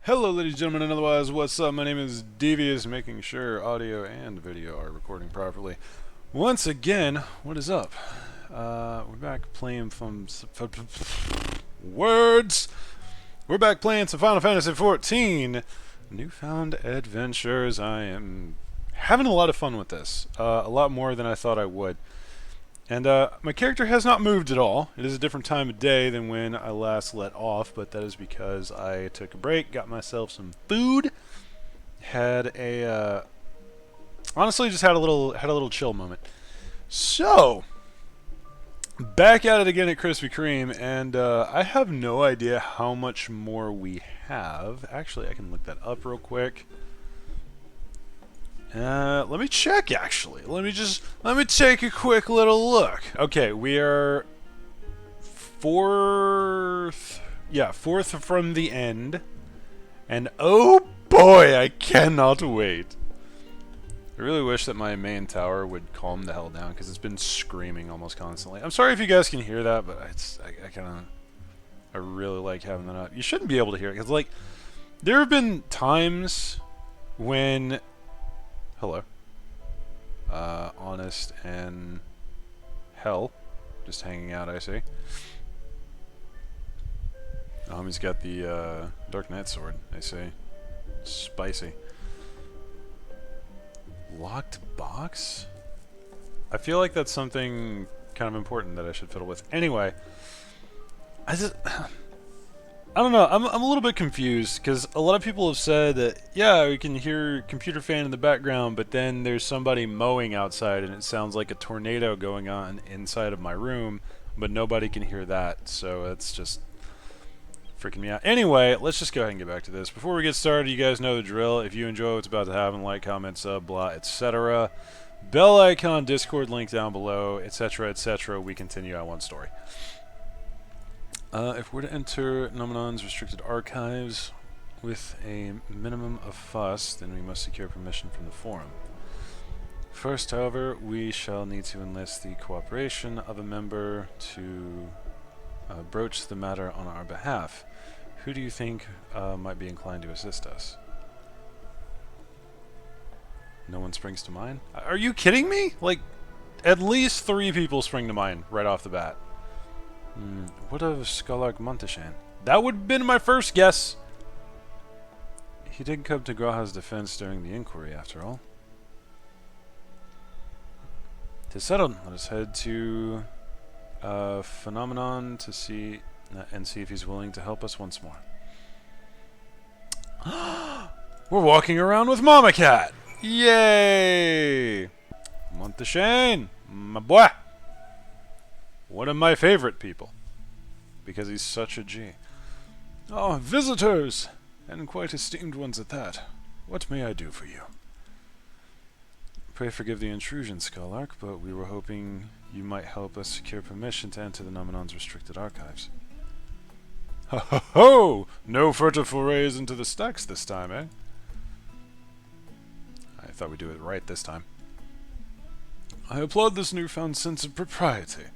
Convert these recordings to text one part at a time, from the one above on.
Hello ladies and gentlemen and otherwise, what's up? My name is Devious, making sure audio and video are recording properly. Once again, what is up? We're back playing words! We're back playing some Final Fantasy XIV Newfound Adventures. I am having a lot of fun with this. A lot more than I thought I would. And my character has not moved at all. It is a different time of day than when I last let off, but that is because I took a break, got myself some food, had a honestly just had a little chill moment. So back at it again at Krispy Kreme, and I have no idea how much more we have. Actually, I can look that up real quick. Let me check, actually. Let me take a quick little look. Okay, we are fourth from the end. And oh boy, I cannot wait. I really wish that my main tower would calm the hell down, because it's been screaming almost constantly. I'm sorry if you guys can hear that, but I really like having that up. You shouldn't be able to hear it, because, like, there have been times when... Hello. Honest and Hell. Just hanging out, I see. He's got the Dark Knight sword, I see. Spicy. Locked box? I feel like that's something kind of important that I should fiddle with. Anyway, I don't know, I'm a little bit confused, because a lot of people have said that, yeah, we can hear computer fan in the background, but then there's somebody mowing outside and it sounds like a tornado going on inside of my room, but nobody can hear that, so it's just freaking me out. Anyway, let's just go ahead and get back to this. Before we get started, you guys know the drill. If you enjoy what's about to happen, like, comment, sub, blah, etc. Bell icon, Discord link down below, etc., etc. We continue on one story. If we're to enter Nominon's restricted archives with a minimum of fuss, then we must secure permission from the forum. First, however, we shall need to enlist the cooperation of a member to broach the matter on our behalf. Who do you think might be inclined to assist us? No one springs to mind? Are you kidding me? Like, at least 3 people spring to mind right off the bat. What of Scholark Monteshan? That would have been my first guess. He did come to Graha's defense during the inquiry, after all. 'Tis settled. Let us head to Phenomenon to see if he's willing to help us once more. We're walking around with Mama Cat! Yay! Monteshan, my boy! One of my favorite people, because he's such a G. Oh, visitors! And quite esteemed ones at that. What may I do for you? Pray forgive the intrusion, Scholark, but we were hoping you might help us secure permission to enter the Nominon's restricted archives. Ho ho ho! No furtive forays into the stacks this time, eh? I thought we'd do it right this time. I applaud this newfound sense of propriety.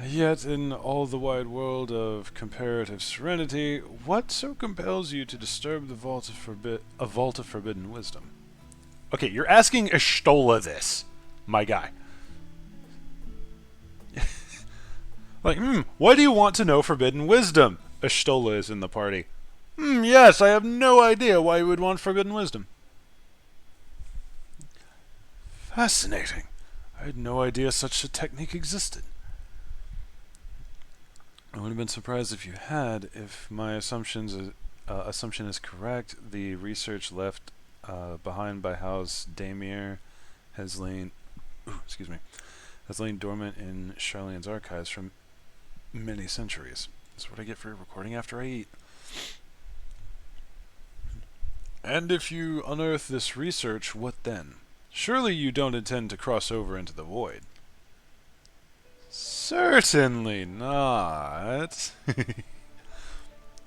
Yet, in all the wide world of comparative serenity, what so compels you to disturb the vault of forbidden wisdom? Okay, you're asking Ashtola this, my guy. Like, why do you want to know forbidden wisdom? Ashtola is in the party. Yes, I have no idea why you would want forbidden wisdom. Fascinating. I had no idea such a technique existed. I would have been surprised if you had. If my assumption is correct, the research left behind by House Damir has lain dormant in Charlene's archives for many centuries. That's what I get for recording after I eat. And if you unearth this research, what then? Surely you don't intend to cross over into the void. Certainly not.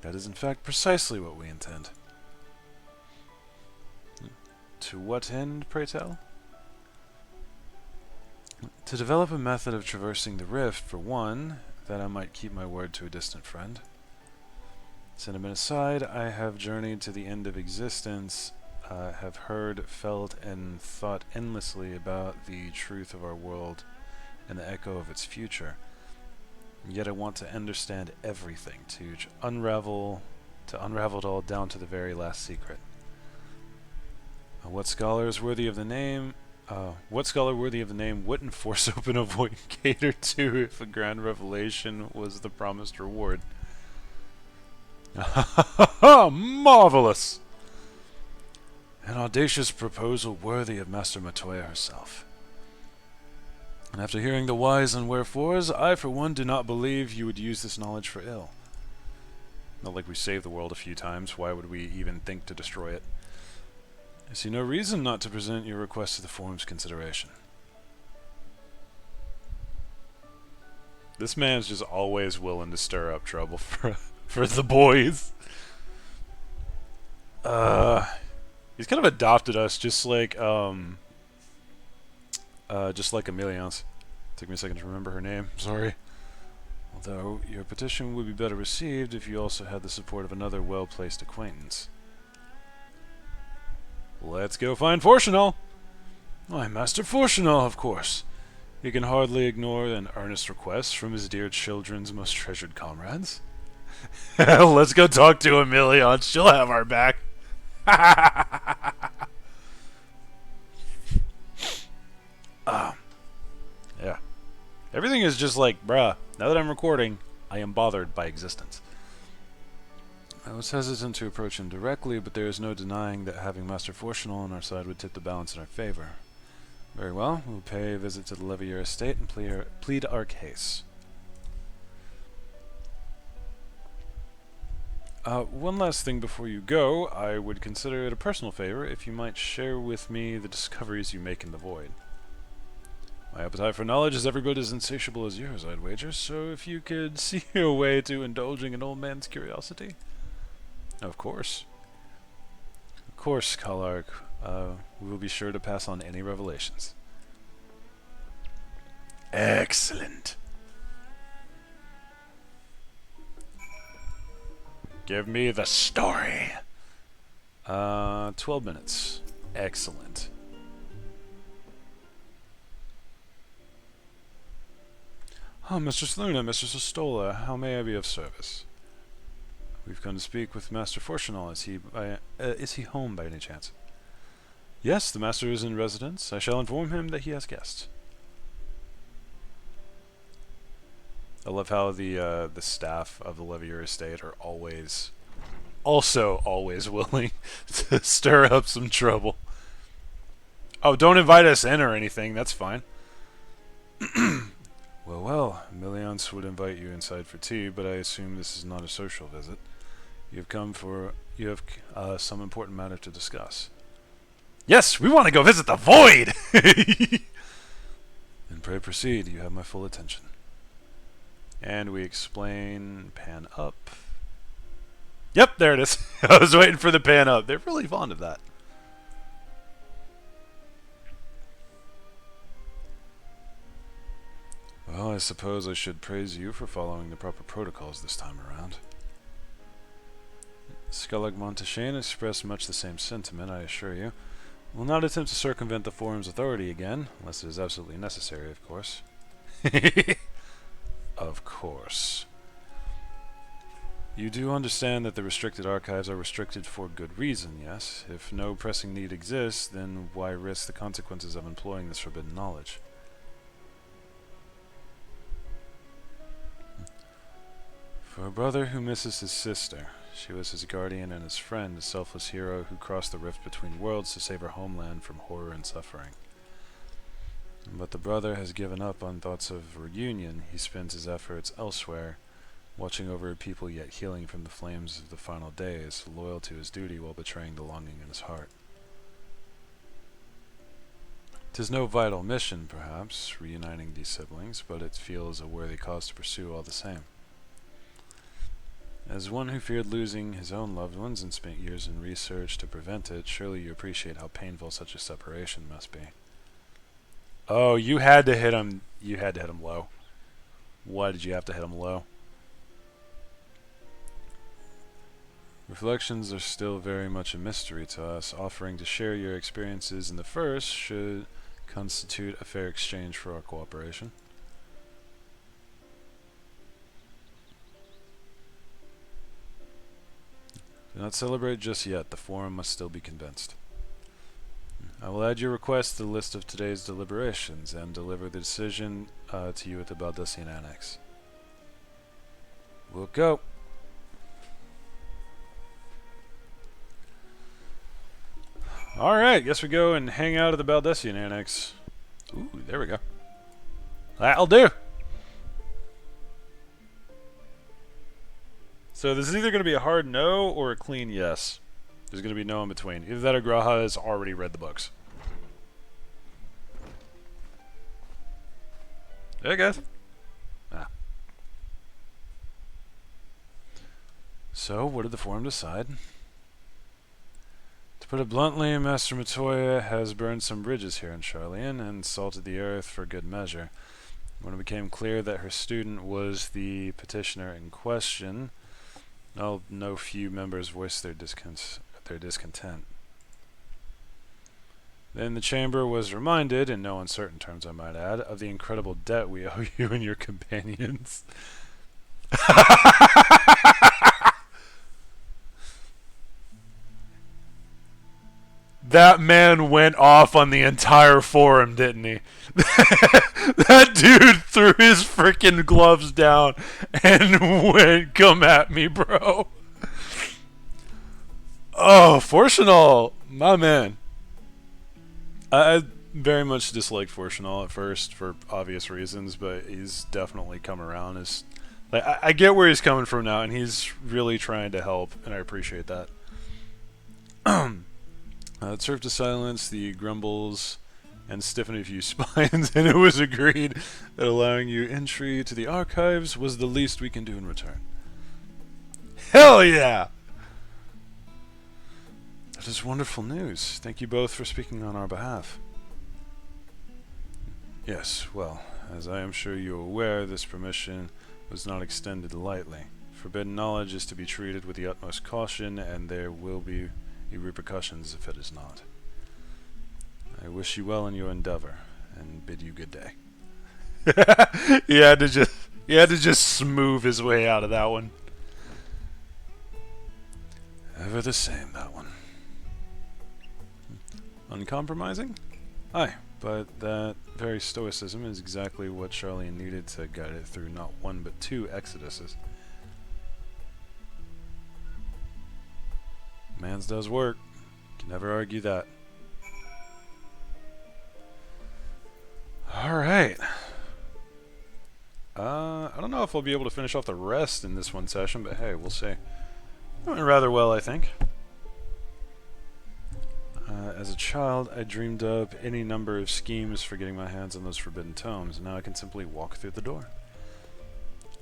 That is in fact precisely what we intend. To what end, pray tell? To develop a method of traversing the rift, for one, that I might keep my word to a distant friend. Sentiment aside, I have journeyed to the end of existence, have heard, felt, and thought endlessly about the truth of our world and the echo of its future. Yet I want to understand everything, to unravel it all down to the very last secret. What scholar worthy of the name wouldn't force open a void gate or two if a grand revelation was the promised reward? Marvelous! An audacious proposal worthy of Master Matoya herself. And after hearing the whys and wherefores, I for one do not believe you would use this knowledge for ill. Not like we saved the world a few times, why would we even think to destroy it? I see no reason not to present your request to the forum's consideration. This man's just always willing to stir up trouble for the boys. He's kind of adopted us just like Emilian's. Took me a second to remember her name, sorry. Although, your petition would be better received if you also had the support of another well-placed acquaintance. Let's go find Fourchenault! Why, Master Fourchenault, of course. He can hardly ignore an earnest request from his dear children's most treasured comrades. Let's go talk to Emilion, she'll have our back. Yeah. Everything is just like, bruh, now that I'm recording, I am bothered by existence. I was hesitant to approach him directly, but there is no denying that having Master Fourchenault on our side would tip the balance in our favor. Very well, we'll pay a visit to the Levier estate and plead our case. One last thing before you go, I would consider it a personal favor if you might share with me the discoveries you make in the void. My appetite for knowledge is every bit as insatiable as yours, I'd wager, so if you could see a way to indulging an old man's curiosity. Of course. Of course, Kalark. We will be sure to pass on any revelations. Excellent. Give me the story. 12 minutes. Excellent. Oh, Mistress Luna, Mistress Ostola, how may I be of service? We've come to speak with Master Fourchenault. Is he home by any chance? Yes, the Master is in residence. I shall inform him that he has guests. I love how the staff of the Levier estate are always willing to stir up some trouble. Oh, don't invite us in or anything. That's fine. Well, Millions would invite you inside for tea, but I assume this is not a social visit. You have some important matter to discuss. Yes, we want to go visit the void! Then pray proceed. You have my full attention. And we explain pan up. Yep, there it is. I was waiting for the pan up. They're really fond of that. Well, I suppose I should praise you for following the proper protocols this time around. Skellig Monteshain expressed much the same sentiment, I assure you. Will not attempt to circumvent the forum's authority again, unless it is absolutely necessary, of course. Of course. You do understand that the restricted archives are restricted for good reason, yes? If no pressing need exists, then why risk the consequences of employing this forbidden knowledge? For a brother who misses his sister, she was his guardian and his friend, a selfless hero who crossed the rift between worlds to save her homeland from horror and suffering. But the brother has given up on thoughts of reunion. He spends his efforts elsewhere, watching over a people yet healing from the flames of the final days, loyal to his duty while betraying the longing in his heart. 'Tis no vital mission, perhaps, reuniting these siblings, but it feels a worthy cause to pursue all the same. As one who feared losing his own loved ones and spent years in research to prevent it, surely you appreciate how painful such a separation must be. Oh, you had to hit him. You had to hit him low. Why did you have to hit him low? Reflections are still very much a mystery to us. Offering to share your experiences in the first should constitute a fair exchange for our cooperation. Do not celebrate just yet. The forum must still be convinced. I will add your request to the list of today's deliberations and deliver the decision to you at the Baldessian Annex. We'll go. Alright, guess we go and hang out at the Baldessian Annex. Ooh, there we go. That'll do. So this is either going to be a hard no or a clean yes. There's going to be no in between. Either that or Graha has already read the books. Hey guys. Ah. So, what did the forum decide? To put it bluntly, Master Matoya has burned some bridges here in Charlian and salted the earth for good measure. When it became clear that her student was the petitioner in question, no few members voiced their discontent. Then the chamber was reminded, in no uncertain terms I might add, of the incredible debt we owe you and your companions. That man went off on the entire forum, didn't he? That dude threw his freaking gloves down and went, "Come at me, bro." Oh, Fourchenault, my man. I very much disliked Fourchenault at first for obvious reasons, but he's definitely come around. Like, I get where he's coming from now, and he's really trying to help, and I appreciate that. It served to silence the grumbles and stiffen a few spines, and it was agreed that allowing you entry to the archives was the least we can do in return. Hell yeah! That is wonderful news. Thank you both for speaking on our behalf. Yes, well, as I am sure you are aware, this permission was not extended lightly. Forbidden knowledge is to be treated with the utmost caution, and there will be repercussions if it is not. I wish you well in your endeavor, and bid you good day. he had to just smooth his way out of that one. Ever the same, that one. Uncompromising? Aye, but that very stoicism is exactly what Charlian needed to guide it through not one but two exoduses. Man's does work. Can never argue that. Alright. I don't know if I'll be able to finish off the rest in this one session, but hey, we'll see. Went rather well, I think. As a child, I dreamed up any number of schemes for getting my hands on those forbidden tomes, and now I can simply walk through the door.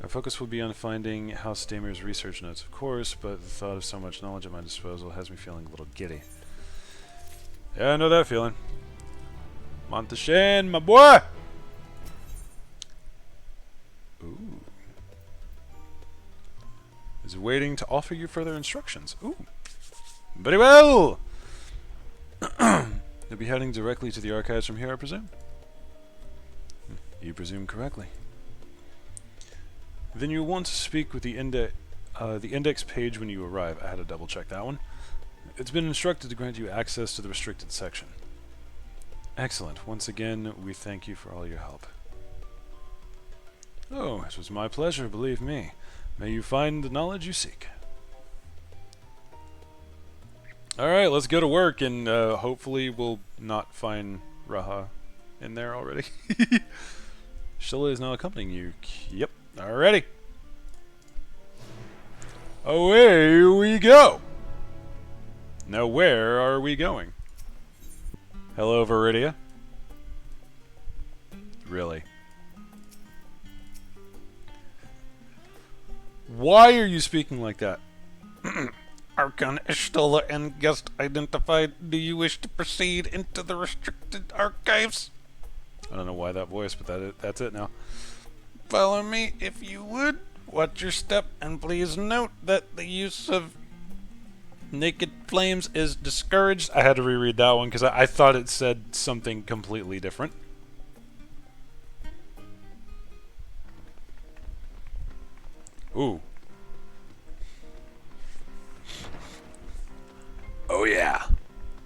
Our focus will be on finding House Damer's research notes, of course, but the thought of so much knowledge at my disposal has me feeling a little giddy. Yeah, I know that feeling. Monteshain, my boy! Ooh. Is waiting to offer you further instructions. Ooh. Very well! You'll be heading directly to the archives from here, I presume? You presume correctly. Then you'll want to speak with the index page when you arrive. I had to double check that one. It's been instructed to grant you access to the restricted section. Excellent. Once again, we thank you for all your help. Oh, it was my pleasure, believe me. May you find the knowledge you seek. Alright, let's go to work, and hopefully we'll not find Raha in there already. Sheila is now accompanying you. Yep. Alrighty. Away we go. Now where are we going? Hello, Vritra. Really? Why are you speaking like that? Archon Ishtala and guest identified. Do you wish to proceed into the restricted archives? I don't know why that voice, but that's it now. Follow me if you would. Watch your step, and please note that the use of Naked Flames is discouraged. I had to reread that one because I thought it said something completely different. Ooh. Oh yeah.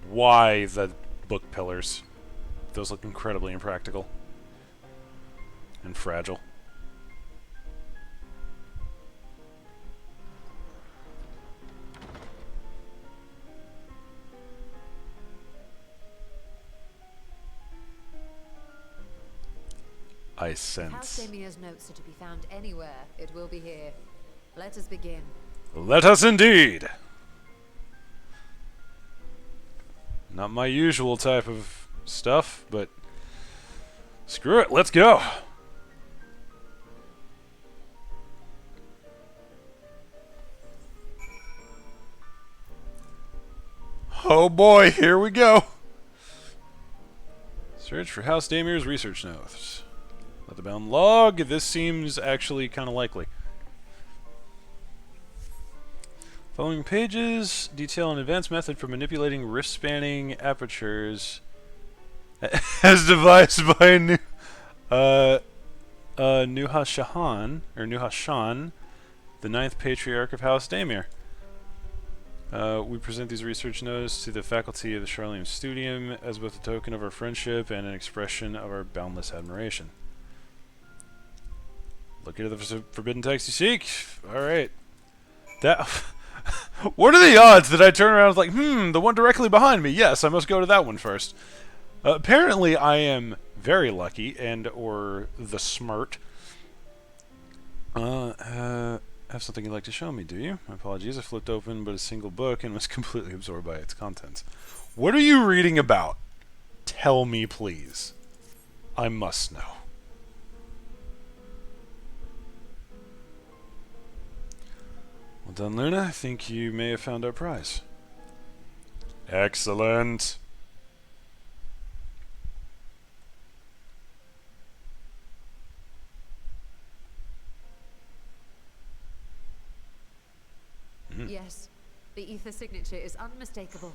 Why the book pillars? Those look incredibly impractical. And fragile. I sense. House Damia's notes are to be found anywhere. It will be here. Let us begin. Let us indeed! Not my usual type of stuff, but screw it, let's go! Oh boy, here we go! Search for House Damir's research notes. Let the bound log. This seems actually kind of likely. Following pages detail an advanced method for manipulating wrist-spanning apertures as devised by Nuhashan, the ninth patriarch of House Damir. We present these research notes to the faculty of the Charlene Studium as both a token of our friendship and an expression of our boundless admiration. Look into the forbidden text you seek. Alright. That... What are the odds that I turn around and like, the one directly behind me? Yes, I must go to that one first. Apparently I am very lucky and or the smart. Have something you'd like to show me, do you? My apologies, I flipped open but a single book and was completely absorbed by its contents. What are you reading about? Tell me, please. I must know. Well done, Luna. I think you may have found our prize. Excellent. Yes, the ether signature is unmistakable.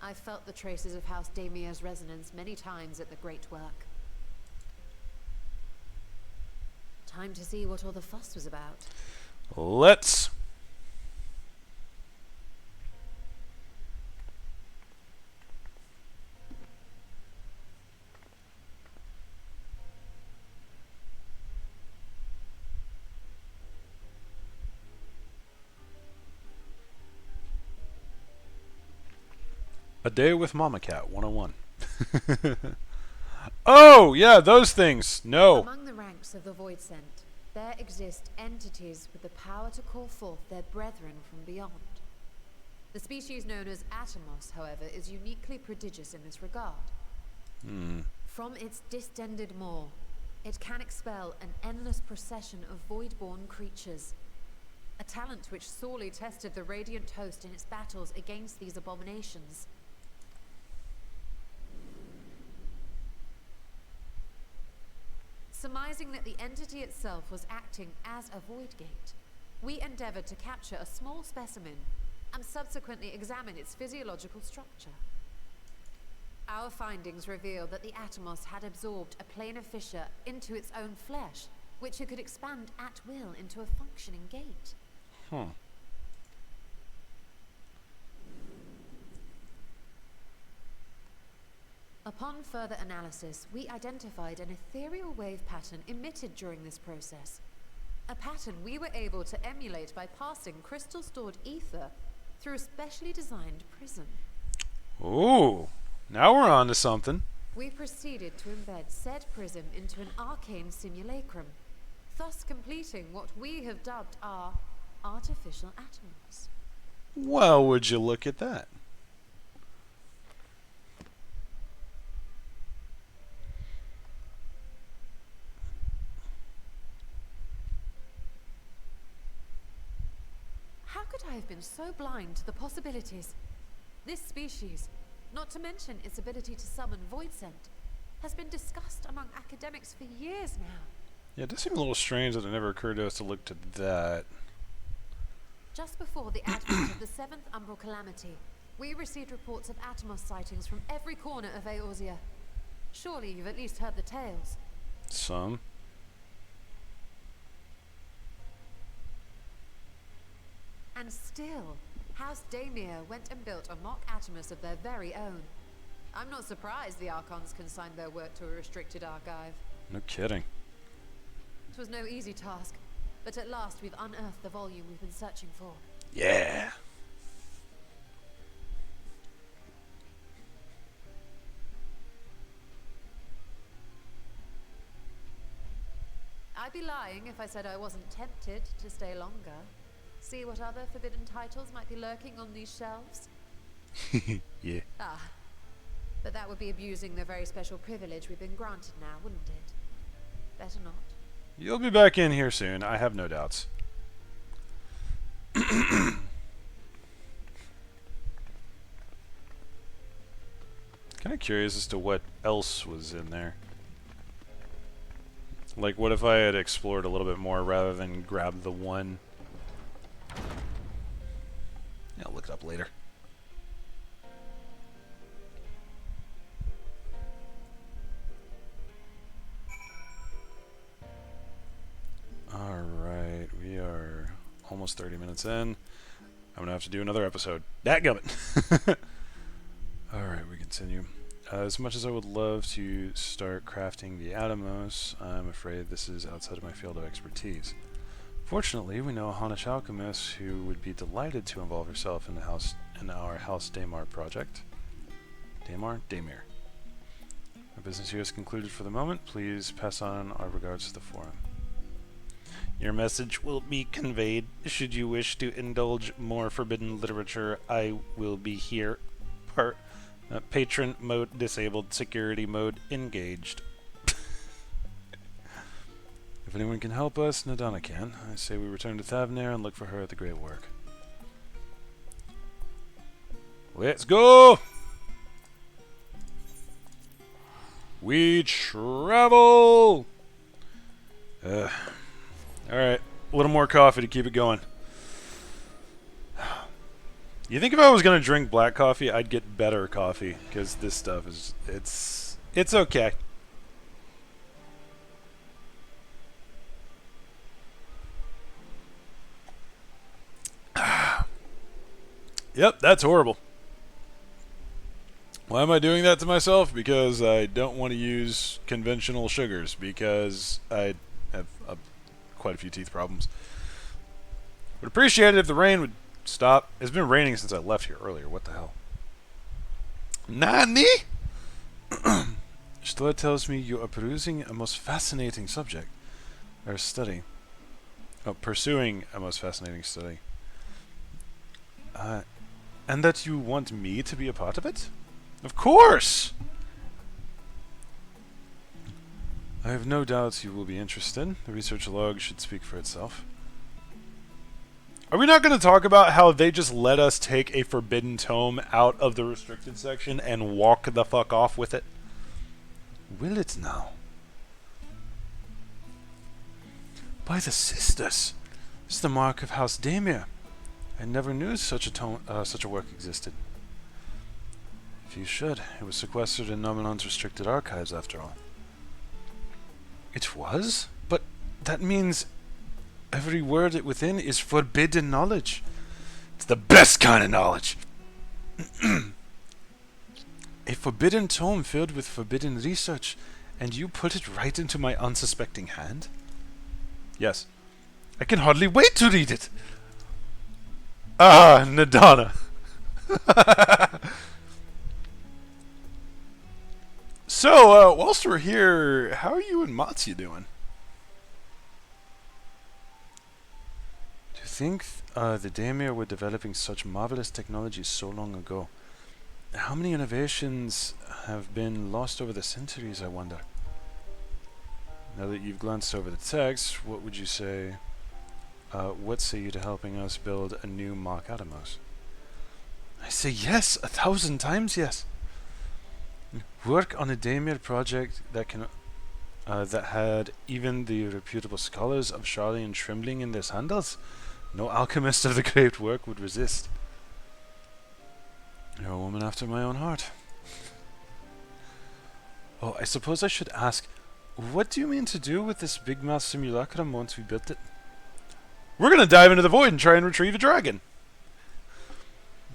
I've felt the traces of House Damir's resonance many times at the Great Work. Time to see what all the fuss was about. Let's. A Day with Mama Cat 101. Oh, yeah, those things. No. Among the ranks of the Void Sent, there exist entities with the power to call forth their brethren from beyond. The species known as Atomos, however, is uniquely prodigious in this regard. From its distended maw, it can expel an endless procession of void-born creatures. A talent which sorely tested the Radiant Host in its battles against these abominations. Surmising that the entity itself was acting as a void gate, we endeavored to capture a small specimen and subsequently examine its physiological structure. Our findings reveal that the Atomos had absorbed a planar fissure into its own flesh, which it could expand at will into a functioning gate. Upon further analysis, we identified an ethereal wave pattern emitted during this process. A pattern we were able to emulate by passing crystal-stored ether through a specially designed prism. Ooh, now we're on to something. We proceeded to embed said prism into an arcane simulacrum, thus completing what we have dubbed our artificial atoms. Well, would you look at that? How could I have been so blind to the possibilities? This species, not to mention its ability to summon void scent, has been discussed among academics for years now. Yeah, it does seem a little strange that it never occurred to us to look to that. Just before the advent of the 7th Umbral Calamity, we received reports of Atomos sightings from every corner of Eorzea. Surely you've at least heard the tales. Some. And still, House Daemir went and built a mock Atomos of their very own. I'm not surprised the Archons consigned their work to a restricted archive. No kidding. It was no easy task, but at last we've unearthed the volume we've been searching for. Yeah. I'd be lying if I said I wasn't tempted to stay longer. See what other forbidden titles might be lurking on these shelves? Yeah. Ah, but that would be abusing the very special privilege we've been granted now, wouldn't it? Better not. You'll be back in here soon, I have no doubts. Kind of curious as to what else was in there. Like, what if I had explored a little bit more rather than grab the one? Yeah, I'll look it up later. Alright, we are almost 30 minutes in. I'm gonna have to do another episode. Dadgummit! Alright, we continue. As much as I would love to start crafting the Atomos, I'm afraid this is outside of my field of expertise. Fortunately, we know a Honish alchemist who would be delighted to involve herself in our House Daemar project. Daemir. Our business here is concluded for the moment. Please pass on our regards to the forum. Your message will be conveyed. Should you wish to indulge more forbidden literature, I will be here. Patron mode disabled, security mode engaged. If anyone can help us, Nadana can. I say we return to Thavnair and look for her at the Great Work. Let's go! We travel! Alright, a little more coffee to keep it going. You think if I was going to drink black coffee, I'd get better coffee, because this stuff is, it's okay. Yep, that's horrible. Why am I doing that to myself? Because I don't want to use conventional sugars, because I have quite a few teeth problems. Would appreciate it if the rain would stop. It's been raining since I left here earlier. What the hell? Nani? Stola tells me you are perusing a most fascinating subject. Or study. Oh, pursuing a most fascinating study. And that you want me to be a part of it? Of course! I have no doubts you will be interested. The research log should speak for itself. Are we not going to talk about how they just let us take a forbidden tome out of the restricted section and walk the fuck off with it? Will it now? By the sisters! This is the mark of House Daemir. I never knew such a work existed. If you should, it was sequestered in Nominon's restricted archives after all. It was? But that means every word within is forbidden knowledge. It's the best kind of knowledge. A forbidden tome filled with forbidden research, and you put it right into my unsuspecting hand? Yes. I can hardly wait to read it. Ah, Nadana. So, whilst we're here, how are you and Matsuya doing? To think the Daemir were developing such marvelous technology so long ago. How many innovations have been lost over the centuries, I wonder? Now that you've glanced over the text, what would you say? What say you to helping us build a new Mark Atomos? I say yes, 1,000 times yes. Work on a Daemir project that can that had even the reputable scholars of Charlie and Trembling in their sandals? No alchemist of the great work would resist. You're a woman after my own heart. Oh, I suppose I should ask, what do you mean to do with this big mouth simulacrum once we built it? We're gonna dive into the void and try and retrieve a dragon.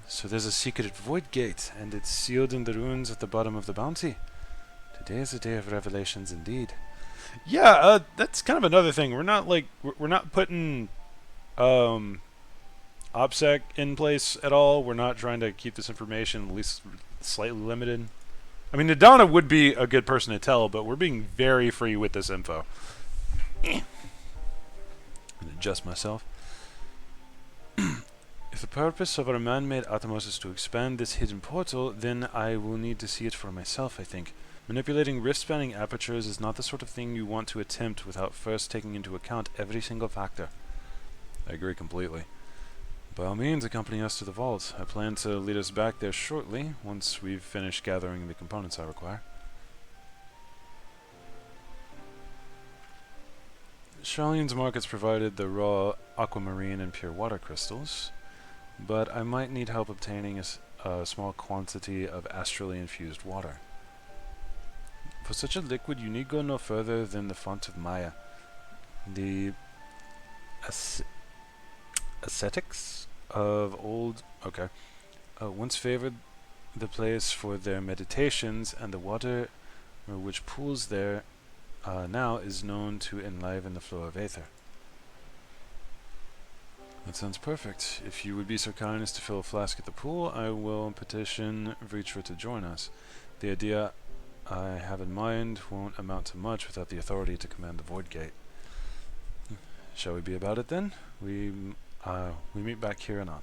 So there's a secret void gate, and it's sealed in the ruins at the bottom of the bounty. Today is a day of revelations indeed. Yeah, that's kind of another thing. We're not like we're not putting OPSEC in place at all. We're not trying to keep this information at least slightly limited. I mean, Nadana would be a good person to tell, but we're being very free with this info. I'm gonna adjust myself. If the purpose of our man-made Atomos is to expand this hidden portal, then I will need to see it for myself, I think. Manipulating rift-spanning apertures is not the sort of thing you want to attempt without first taking into account every single factor. I agree completely. By all means, accompany us to the vault. I plan to lead us back there shortly, once we've finished gathering the components I require. Charlene's markets provided the raw aquamarine and pure water crystals, but I might need help obtaining a small quantity of astrally infused water. For such a liquid, you need go no further than the font of Maya. The ascetics of old once favored the place for their meditations, and the water which pools there now is known to enliven the flow of aether. That sounds perfect. If you would be so kind as to fill a flask at the pool, I will petition Vritra to join us. The idea I have in mind won't amount to much without the authority to command the Void Gate. Shall we be about it then? We meet back here and on.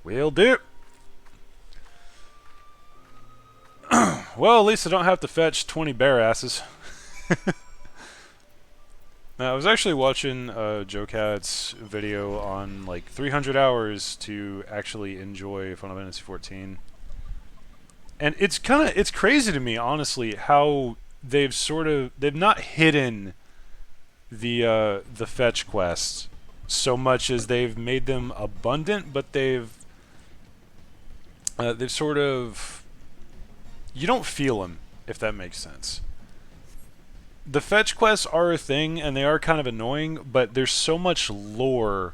Will do! Well, at least I don't have to fetch 20 bear asses. Now, I was actually watching Joe Cat's video on like 300 hours to actually enjoy Final Fantasy XIV. And it's crazy to me, honestly, how they've not hidden the fetch quests so much as they've made them abundant, but they've sort of, you don't feel them, if that makes sense. The fetch quests are a thing, and they are kind of annoying, but there's so much lore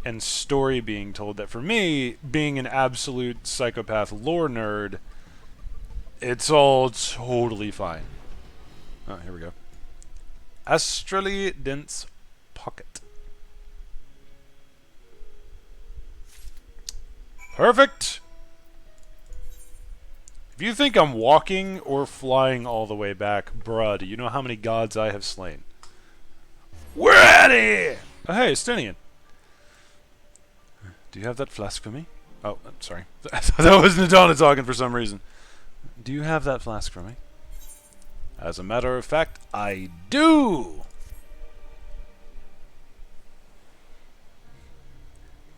and story being told that for me, being an absolute psychopath lore nerd, it's all totally fine. Oh, here we go. Astrally dense pocket. Perfect! If you think I'm walking or flying all the way back, bruh, do you know how many gods I have slain? We're at it! Oh, hey, Estinian. Do you have that flask for me? Oh, I'm sorry. I thought that was Nadana talking for some reason. Do you have that flask for me? As a matter of fact, I do!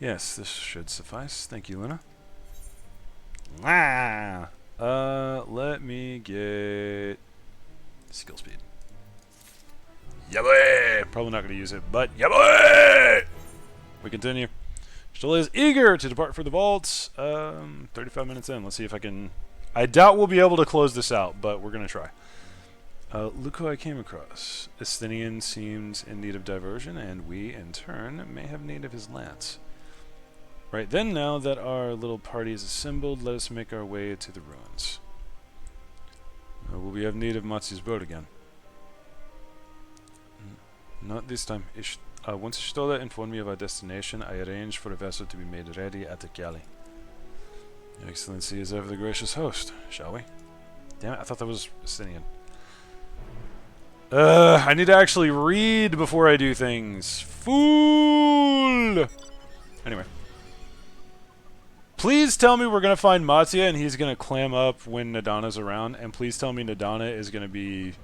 Yes, this should suffice. Thank you, Luna. Ah! Let me get skill speed. Yeah, boy! Probably not going to use it, but yeah, boy! We continue. Still is eager to depart for the vaults. 35 minutes in. Let's see if I can... I doubt we'll be able to close this out, but we're going to try. Look who I came across. Estinian seems in need of diversion, and we, in turn, may have need of his lance. Right then, now that our little party is assembled, let us make our way to the ruins. Will we have need of Matsu's boat again? Not this time. Once Ishtola informed me of our destination, I arranged for a vessel to be made ready at the galley. Your Excellency is ever the gracious host, shall we? Damn it, I thought that was Estinian. I need to actually read before I do things. Fool! Anyway. Please tell me we're going to find Matsuya and he's going to clam up when Nadana's around. And please tell me Nadana is going to be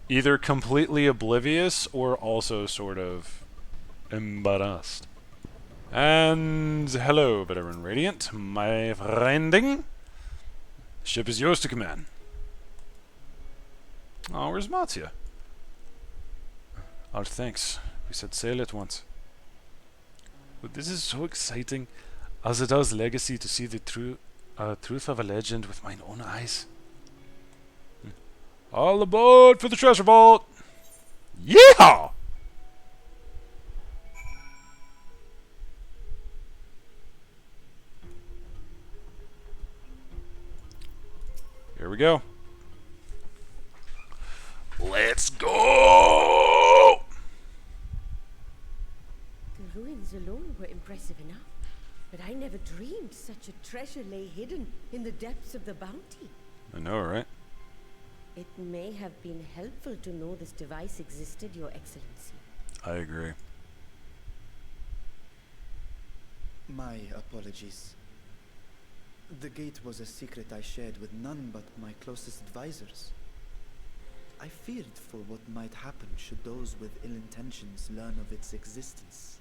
either completely oblivious or also sort of embarrassed. And hello, Veteran Radiant. My friending. Ship is yours to command. Oh, where's Matsuya? Our thanks. We set sail at once. But this is so exciting. As it does legacy to see the truth of a legend with mine own eyes. All aboard for the treasure vault! Yeehaw! Here we go. Let's go! The ruins alone were impressive enough, but I never dreamed such a treasure lay hidden in the depths of the bounty. I know, right? It may have been helpful to know this device existed, Your Excellency. I agree. My apologies. The gate was a secret I shared with none but my closest advisors. I feared for what might happen should those with ill intentions learn of its existence.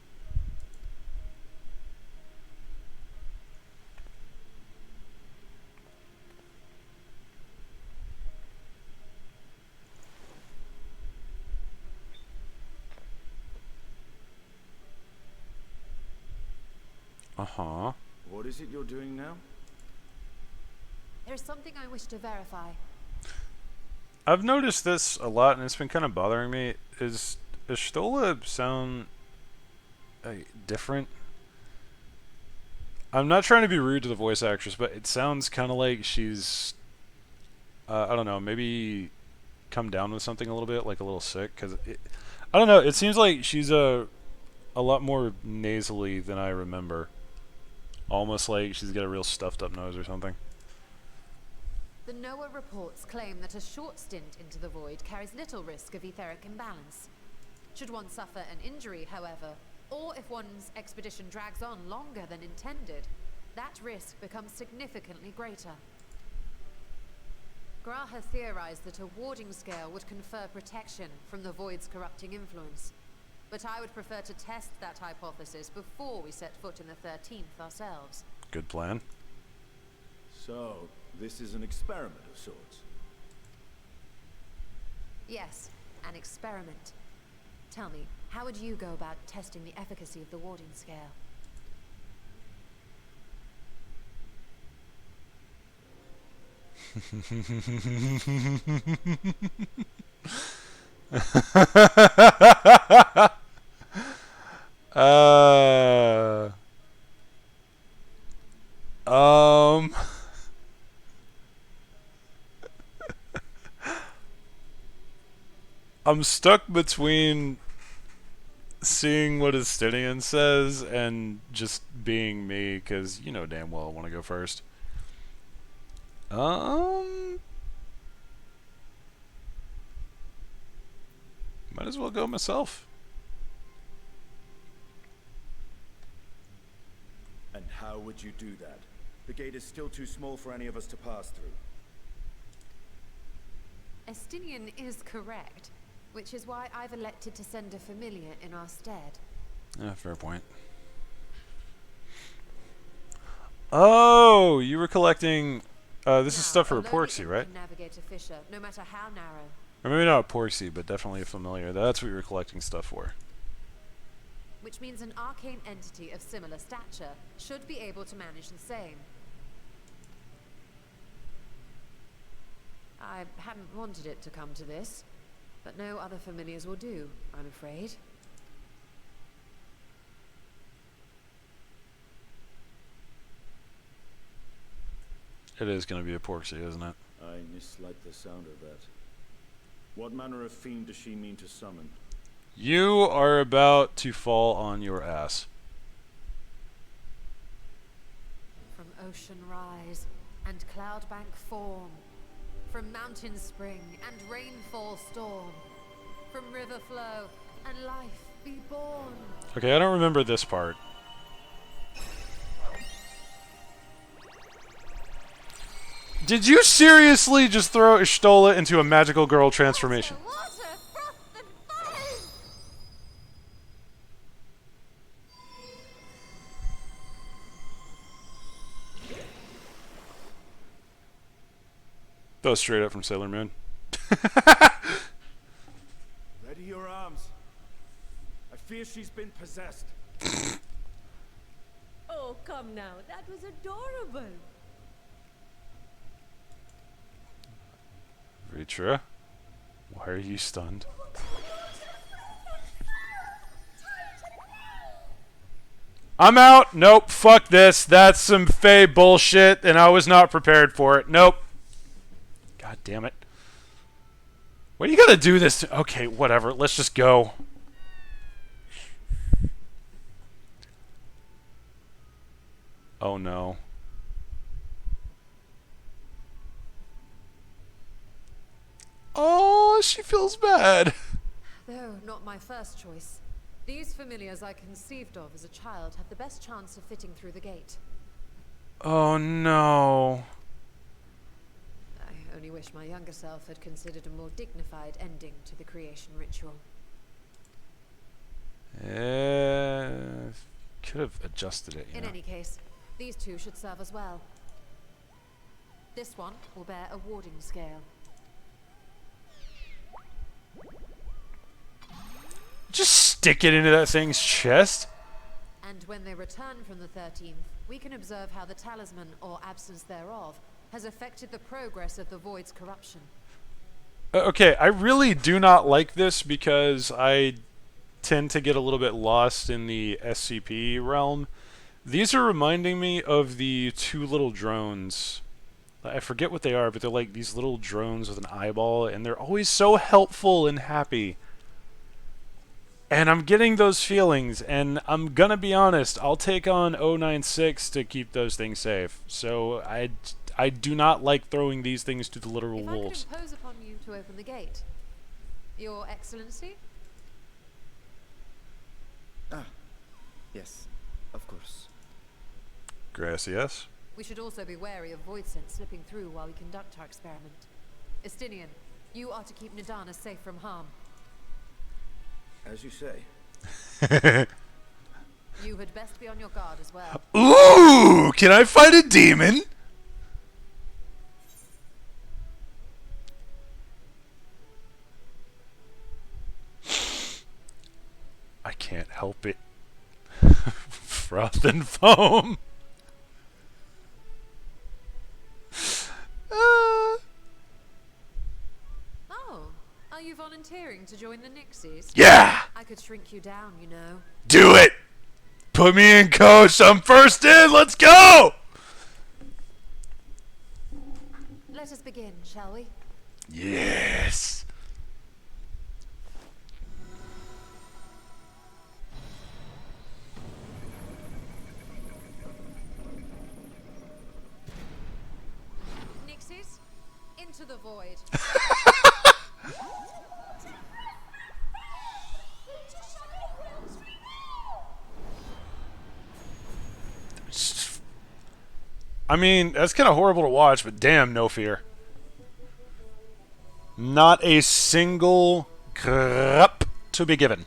Uh-huh. What is it you're doing now? There's something I wish to verify. I've noticed this a lot, and it's been kind of bothering me. Is Stola sound different? I'm not trying to be rude to the voice actress, but it sounds kind of like she's, I don't know, maybe come down with something a little bit, like a little sick. Cause I don't know. It seems like she's a lot more nasally than I remember. Almost like she's got a real stuffed up nose or something. The NOAA reports claim that a short stint into the void carries little risk of etheric imbalance. Should one suffer an injury, however, or if one's expedition drags on longer than intended, that risk becomes significantly greater. Gra has theorized that a warding scale would confer protection from the void's corrupting influence, but I would prefer to test that hypothesis before we set foot in the 13th ourselves. Good plan. So, this is an experiment of sorts. Yes, an experiment. Tell me, how would you go about testing the efficacy of the warding scale? Um. I'm stuck between seeing what Estinian says and just being me, because you know damn well I want to go first. Might as well go myself. And how would you do that? The gate is still too small for any of us to pass through. Estinian is correct, which is why I've elected to send a familiar in our stead. Yeah, fair point. Oh, you were collecting. This is stuff for a Porksy, right? Can navigate a fissure, no matter how narrow. Or maybe not a Porksy, but definitely a familiar. That's what you were collecting stuff for. Which means an arcane entity of similar stature should be able to manage the same. I hadn't wanted it to come to this, but no other familiars will do, I'm afraid. It is going to be a Porksy, isn't it? I mislike the sound of that. What manner of fiend does she mean to summon? You are about to fall on your ass. From ocean rise and cloudbank form, from mountain spring and rainfall storm, from river flow and life be born. Okay, I don't remember this part. Did you seriously just throw Ishtola into a magical girl transformation? Water, froth, and foam! That was straight up from Sailor Moon. Ready your arms. I fear she's been possessed. Oh, come now. That was adorable. Vritra, why are you stunned? I'm out. Nope. Fuck this. That's some Fae bullshit, and I was not prepared for it. Nope. God damn it. Why do you gotta do this? Okay, whatever. Let's just go. Oh no. Oh, she feels bad. Though not my first choice. These familiars I conceived of as a child have the best chance of fitting through the gate. Oh no. I only wish my younger self had considered a more dignified ending to the creation ritual. Could have adjusted it, In any case, these two should serve as well. This one will bear a warding scale. Just stick it into that thing's chest. And when they return from the 13th, we can observe how the talisman, or absence thereof, has affected the progress of the Void's corruption. Okay, I really do not like this because I tend to get a little bit lost in the SCP realm. These are reminding me of the two little drones. I forget what they are, but they're like these little drones with an eyeball, and they're always so helpful and happy. And I'm getting those feelings, and I'm gonna be honest, I'll take on 096 to keep those things safe. So I do not like throwing these things to the literal wolves. If I could impose upon you to open the gate. Your Excellency? Ah, yes, of course. Gracias. We should also be wary of void scent slipping through while we conduct our experiment. Estinian, you are to keep Nidana safe from harm. As you say. You had best be on your guard as well. Ooh! Can I fight a demon? I can't help it. Froth and foam. Oh, are you volunteering to join the Nixies? Yeah! I could shrink you down, you know. Do it! Put me in, coach! I'm first in! Let's go! Let us begin, shall we? Yes! Nixies, into the void. I mean, that's kind of horrible to watch, but damn, no fear. Not a single crap to be given.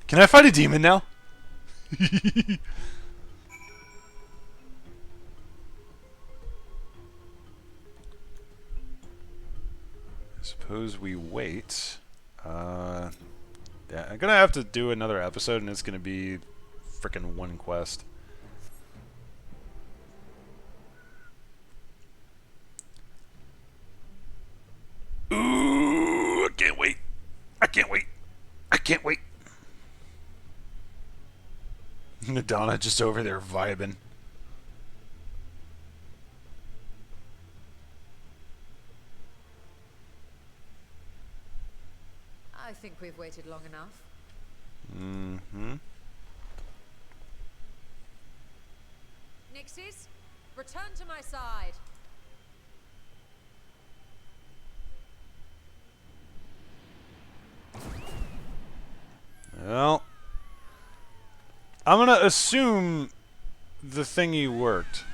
Can I fight a demon now? I suppose we wait. Yeah, I'm gonna have to do another episode, and it's gonna be frickin' one quest. Ooh, I can't wait. I can't wait. I can't wait. Nidana just over there vibing. I think we've waited long enough. Mm-hmm. Nixies, return to my side. Well, I'm gonna assume the thingy worked.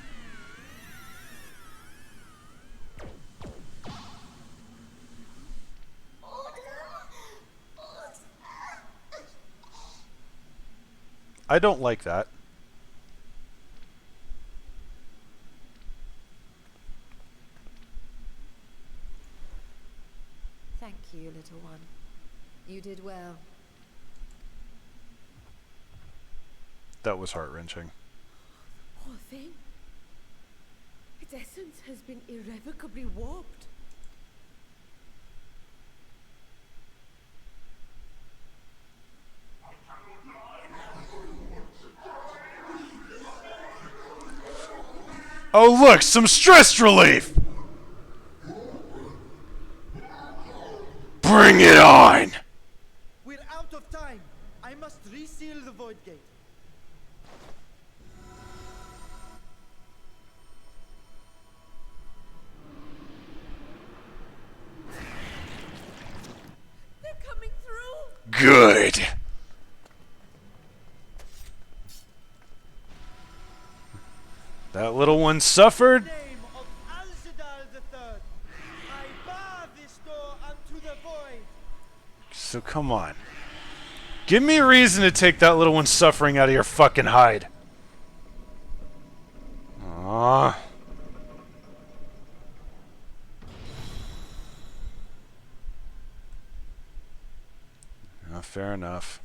I don't like that. Thank you, little one. You did well. That was heart-wrenching. Poor thing. Its essence has been irrevocably warped. Oh look, some stress relief! Bring it on! We're out of time. I must reseal the void gate. They're coming through! Good! That little one suffered. Name of Alzadal III, I bar this door unto the void. So come on. Give me a reason to take that little one's suffering out of your fucking hide. Aww. Fair enough.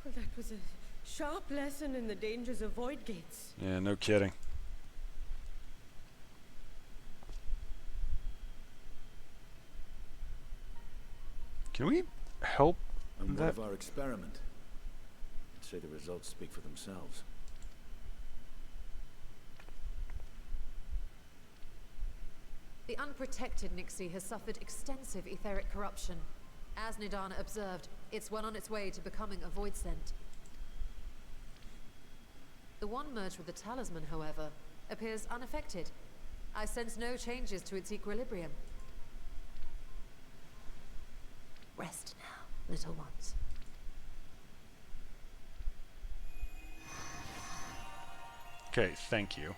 Well, that was a sharp lesson in the dangers of void gates. Yeah, no kidding. Can we help And what that? of our experiment? I'd say the results speak for themselves. The unprotected Nixie has suffered extensive etheric corruption. As Nidana observed, it's well on its way to becoming a void scent. The one merged with the talisman, however, appears unaffected. I sense no changes to its equilibrium. Rest now, little ones. Okay, thank you.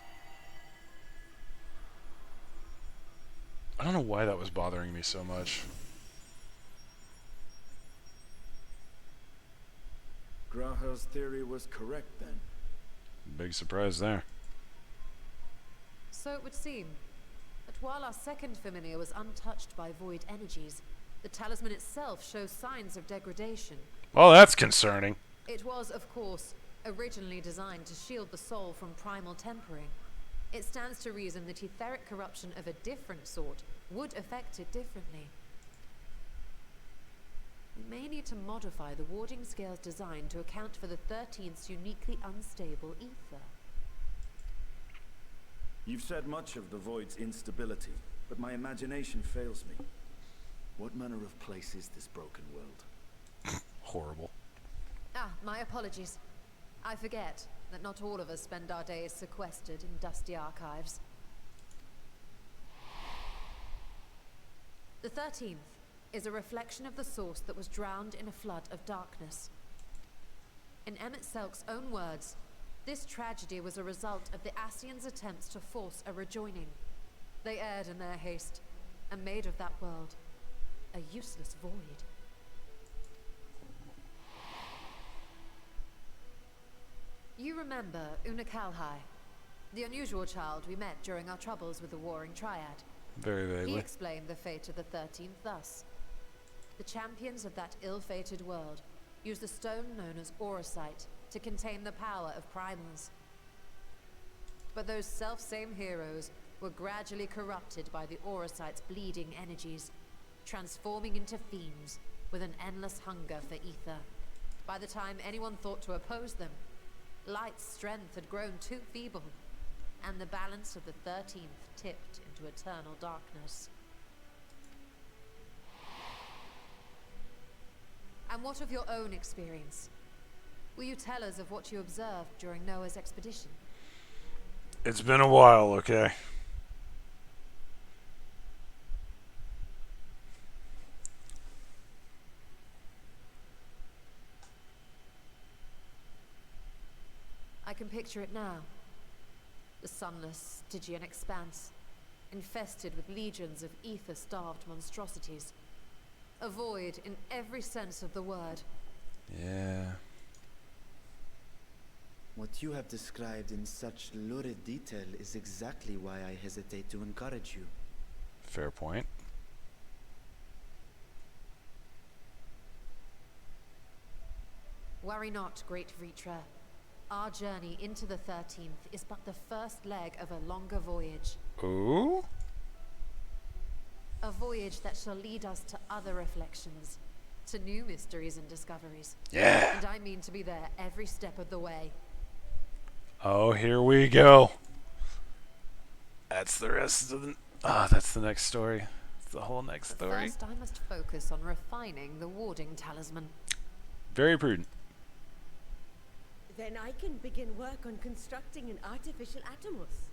I don't know why that was bothering me so much. Graha's theory was correct then. Big surprise there. So it would seem that while our second familiar was untouched by void energies, the talisman itself shows signs of degradation. Well, that's concerning. It was, of course, originally designed to shield the soul from primal tempering. It stands to reason that etheric corruption of a different sort would affect it differently. We may need to modify the warding scale's design to account for the 13th's uniquely unstable ether. You've said much of the Void's instability, but my imagination fails me. What manner of place is this broken world? Horrible. Ah, my apologies. I forget that not all of us spend our days sequestered in dusty archives. The 13th is a reflection of the source that was drowned in a flood of darkness. In Emmett Selk's own words, this tragedy was a result of the Ascians' attempts to force a rejoining. They erred in their haste, and made of that world a useless void. You remember Una Kalhai, the unusual child we met during our troubles with the Warring Triad. Very He vaguely. explained the fate of the 13th thus. The champions of that ill-fated world used the stone known as Auracite to contain the power of primals. But those self-same heroes were gradually corrupted by the Auracite's bleeding energies, transforming into fiends with an endless hunger for ether. By the time anyone thought to oppose them, Light's strength had grown too feeble, and the balance of the 13th tipped into eternal darkness. And what of your own experience? Will you tell us of what you observed during Noah's expedition? It's been a while, okay? I can picture it now. The sunless, Stygian expanse, infested with legions of ether-starved monstrosities. A void in every sense of the word. Yeah. What you have described in such lurid detail is exactly why I hesitate to encourage you. Fair point. Worry not, great Vritra. Our journey into the 13th is but the first leg of a longer voyage. Ooh? A voyage that shall lead us to other reflections, to new mysteries and discoveries. Yeah. And I mean to be there every step of the way. Oh, here we go. That's the rest of the... that's the next story. It's the whole next But story. first I must focus on refining the warding talisman. Very prudent. Then I can begin work on constructing an artificial Atomos.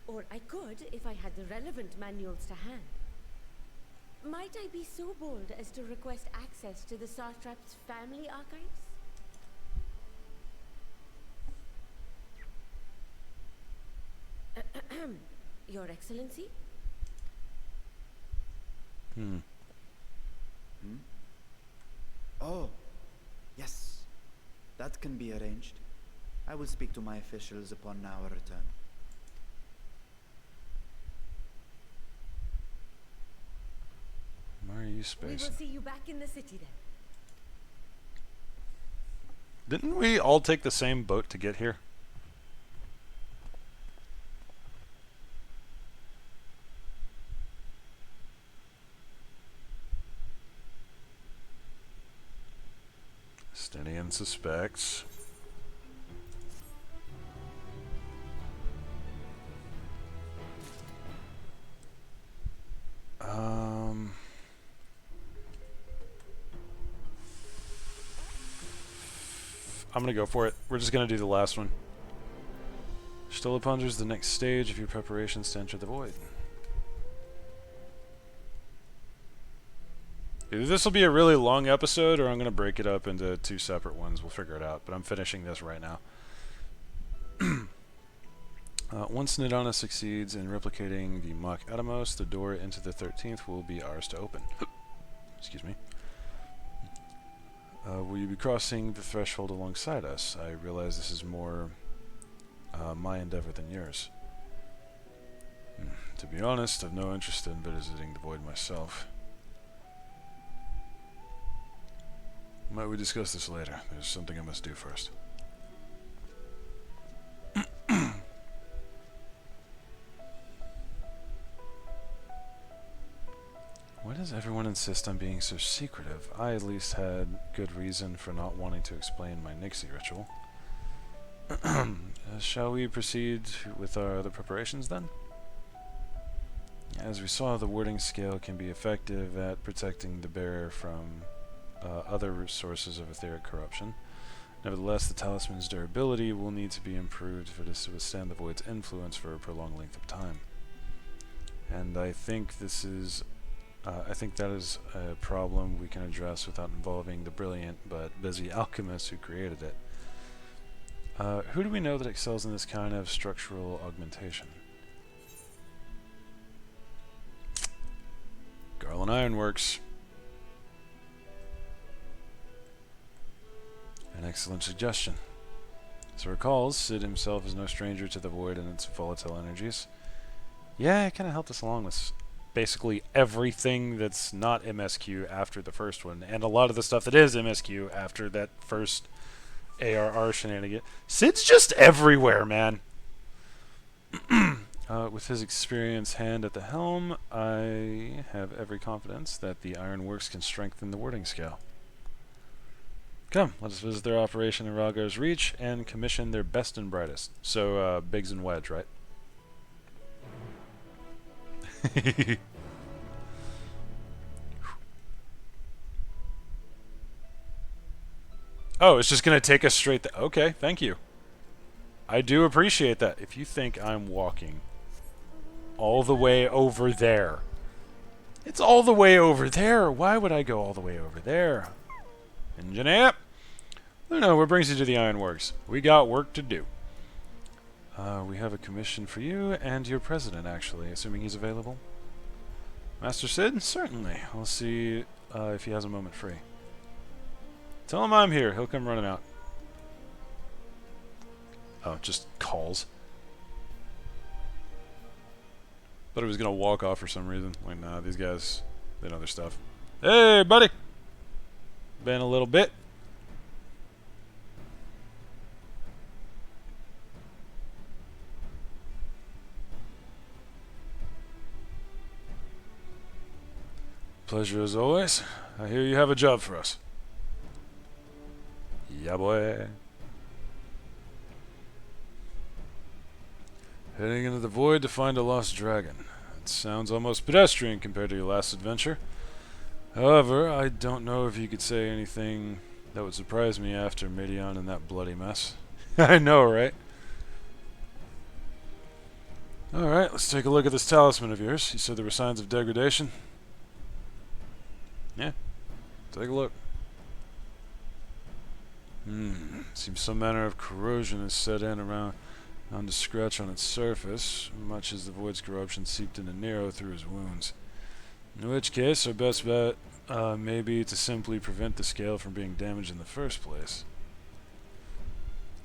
Or I could if I had the relevant manuals to hand. Might I be so bold as to request access to the Satrap's family archives? Your Excellency? Oh, yes. That can be arranged. I will speak to my officials upon our return. Why are you We spacing? will see you back in the city then. Didn't we all take the same boat to get here? Stenian suspects. I'm gonna go for it. We're just gonna do the last one. Stola ponders the next stage of your preparations to enter the void. Either this will be a really long episode, or I'm gonna break it up into two separate ones. We'll figure it out. But I'm finishing this right now. Once Nidana succeeds in replicating the mock Atomos, the door into the 13th will be ours to open. Excuse me. Will you be crossing the threshold alongside us? I realize this is more my endeavor than yours. To be honest, I've no interest in visiting the void myself. Might we discuss this later? There's something I must do first. Why does everyone insist on being so secretive? I at least had good reason for not wanting to explain my Nixie ritual. Shall we proceed with our other preparations then? As we saw, the warding scale can be effective at protecting the bearer from other sources of etheric corruption. Nevertheless, the talisman's durability will need to be improved for this to withstand the void's influence for a prolonged length of time. And I think this is I think that is a problem we can address without involving the brilliant but busy alchemists who created it. Who do we know that excels in this kind of structural augmentation? Garland Ironworks. An excellent suggestion. As recalls, Sid himself is no stranger to the void and its volatile energies. Yeah, it kind of helped us along with basically everything that's not MSQ after the first one, and a lot of the stuff that is MSQ after that first ARR shenanigan. Sid's just everywhere, man. With his experienced hand at the helm, I have every confidence that the ironworks can strengthen the warding scale. Come, let us visit their operation in Ralgar's Reach and commission their best and brightest. So, Biggs and Wedge, right? Oh, it's just going to take us straight there. Okay, thank you. I do appreciate that. If you think I'm walking all the way over there, it's all the way over there. Why would I go all the way over there? Engineer? I don't know, what brings you to the ironworks? We got work to do. We have a commission for you and your president, actually, assuming he's available. Master Sid? Certainly. I'll see if he has a moment free. Tell him I'm here. He'll come running out. Oh, just calls. Thought he was going to walk off for some reason. Like, nah, these guys, they know their stuff. Hey, buddy! Been a little bit. Pleasure as always. I hear you have a job for us. Yeah, boy. Heading into the void to find a lost dragon. It sounds almost pedestrian compared to your last adventure. However, I don't know if you could say anything that would surprise me after Midian and that bloody mess. I know, right? Alright, let's take a look at this talisman of yours. You said there were signs of degradation? Yeah, take a look. Seems some manner of corrosion has set in around on the scratch on its surface, much as the void's corruption seeped into Nero through his wounds. In which case, our best bet may be to simply prevent the scale from being damaged in the first place.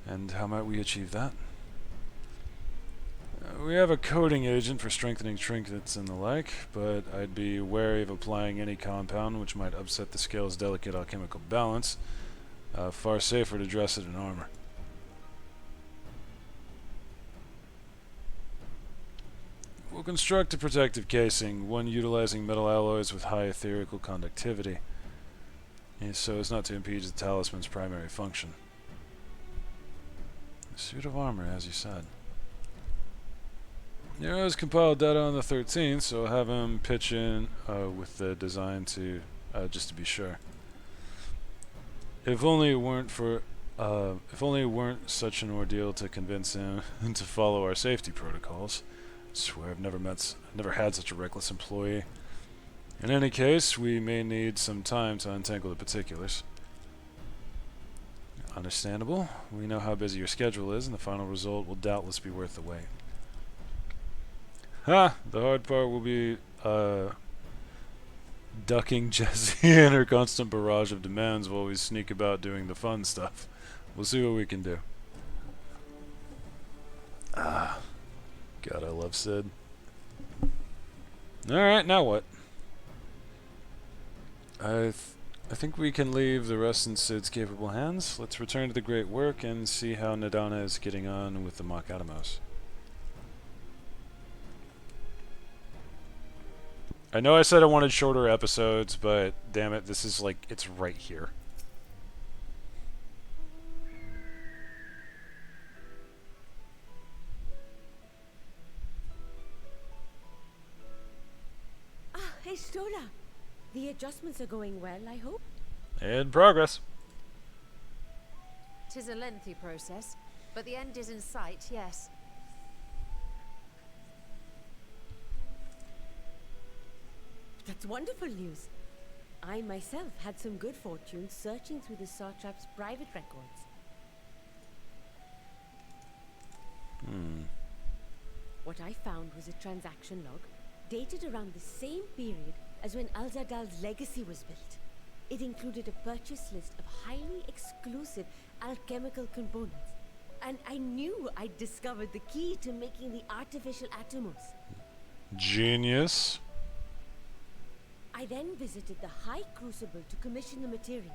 And how might we achieve that? We have a coating agent for strengthening trinkets and the like, but I'd be wary of applying any compound which might upset the scale's delicate alchemical balance. Far safer to dress it in armor. We'll construct a protective casing, one utilizing metal alloys with high etherical conductivity, so as not to impede the talisman's primary function. A suit of armor, as you said. Nero's compiled data on the 13th, so I'll have him pitch in with the design to just to be sure. If only it weren't such an ordeal to convince him to follow our safety protocols. I swear I've never had such a reckless employee. In any case, we may need some time to untangle the particulars. Understandable. We know how busy your schedule is, and the final result will doubtless be worth the wait. The hard part will be ducking Jessie and her constant barrage of demands while we sneak about doing the fun stuff. We'll see what we can do. God, I love Sid. Alright, now what? I think we can leave the rest in Sid's capable hands. Let's return to the great work and see how Nadana is getting on with the Mach Atomos. I know I said I wanted shorter episodes, but damn it, this is like, it's right here. Hey, Stola. The adjustments are going well, I hope? In progress. 'Tis a lengthy process, but the end is in sight, yes. That's wonderful news. I myself had some good fortune searching through the Satrap's private records. What I found was a transaction log dated around the same period as when Al-Zadal's legacy was built. It included a purchase list of highly exclusive alchemical components. And I knew I'd discovered the key to making the artificial atomos. Genius. I then visited the High Crucible to commission the materials.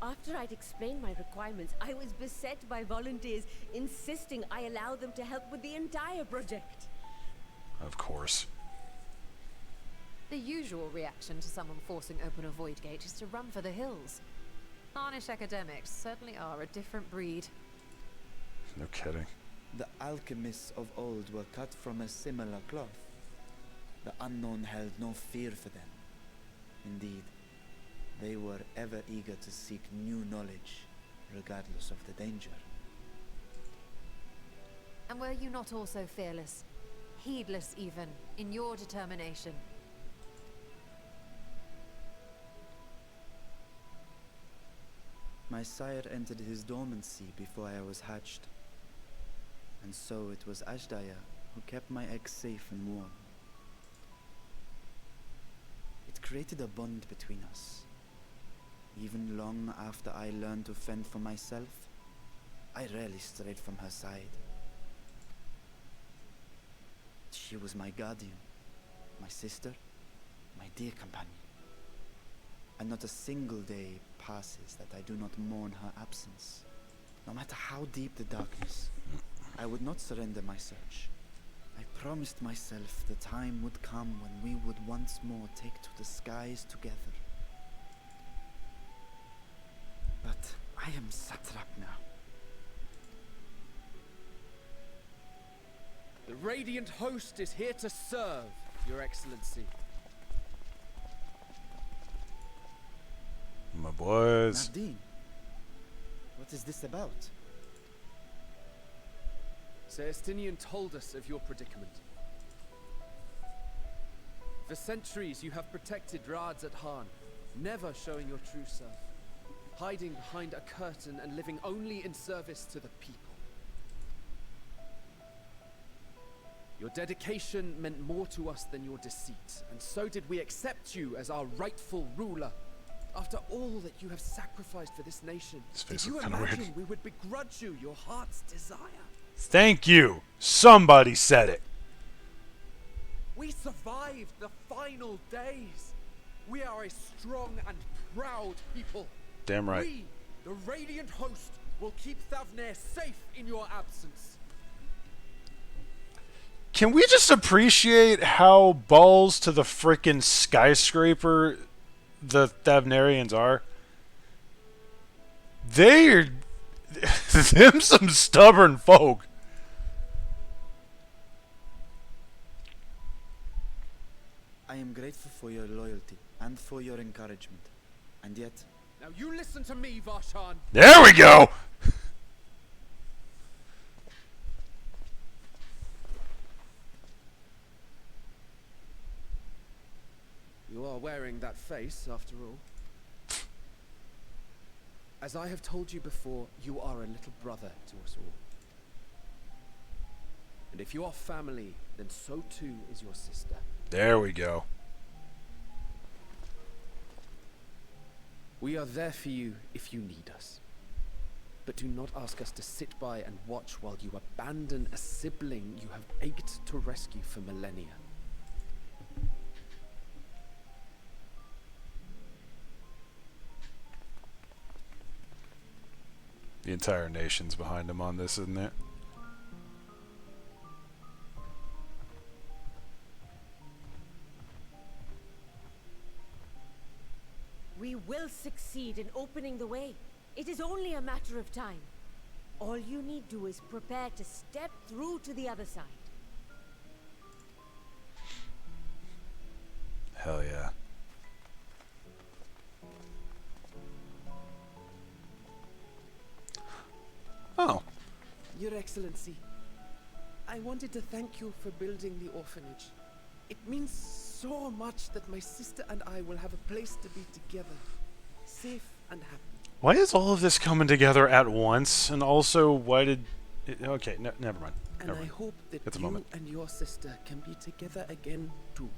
After I'd explained my requirements, I was beset by volunteers insisting I allow them to help with the entire project. Of course. The usual reaction to someone forcing open a void gate is to run for the hills. Harnish academics certainly are a different breed. No kidding. The alchemists of old were cut from a similar cloth. The unknown held no fear for them. Indeed, they were ever eager to seek new knowledge, regardless of the danger. And were you not also fearless, heedless even, in your determination? My sire entered his dormancy before I was hatched. And so it was Ashdaya who kept my eggs safe and warm. It created a bond between us. Even long after I learned to fend for myself, I rarely strayed from her side. She was my guardian, my sister, my dear companion. and not a single day passes that I do not mourn her absence. No matter how deep the darkness, I would not surrender my search. I promised myself the time would come when we would once more take to the skies together. But I am satrap now. The Radiant Host is here to serve, Your Excellency. My boys. Nadine, what is this about? Celestinian told us of your predicament. For centuries you have protected Rads at Han, never showing your true self, hiding behind a curtain and living only in service to the people. Your dedication meant more to us than your deceit, and so did we accept you as our rightful ruler. After all that you have sacrificed for this nation, did you imagine we would begrudge you your heart's desire? Thank you. Somebody said it. We survived the final days. We are a strong and proud people. Damn right. We, the Radiant Host, will keep Thavnair safe in your absence. Can we just appreciate how balls to the frickin' skyscraper the Thavnarians are? They're them some stubborn folk. I am grateful for your loyalty and for your encouragement. And yet, Now you listen to me, Varshan. There we go. You are wearing that face, after all. As I have told you before, you are a little brother to us all. And if you are family, then so too is your sister. There we go. We are there for you if you need us. But do not ask us to sit by and watch while you abandon a sibling you have ached to rescue for millennia. The entire nation's behind him on this, isn't it? We will succeed in opening the way. It is only a matter of time. All you need do is prepare to step through to the other side. Hell yeah. Oh. Your Excellency, I wanted to thank you for building the orphanage. It means so much that my sister and I will have a place to be together, safe and happy. Why is all of this coming together at once? And also, why did... Okay, never mind. And Never I mind. hope that It's a you moment. and your sister can be together again too.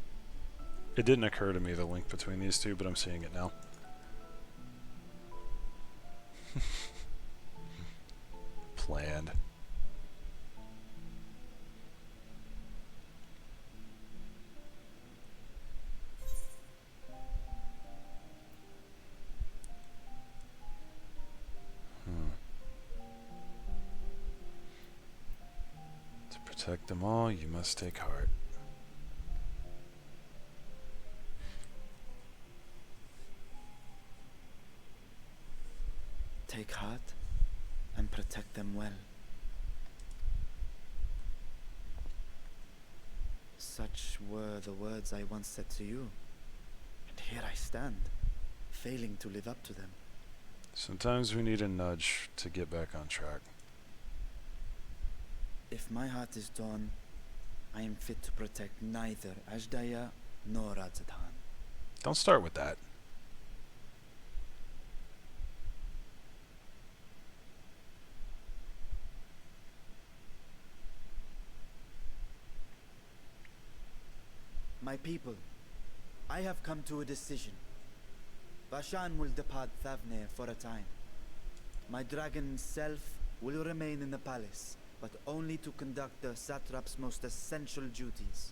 It didn't occur to me, the link between these two, but I'm seeing it now. Planned. To protect them all, you must take heart. take heart and protect them well. Such were the words I once said to you, and here I stand, failing to live up to them. Sometimes we need a nudge to get back on track. If my heart is torn, I am fit to protect neither Ajdaya nor Radzatan. Don't start with that. My people, I have come to a decision. Vashan will depart Thavnair for a time. My dragon self will remain in the palace, but only to conduct the satrap's most essential duties.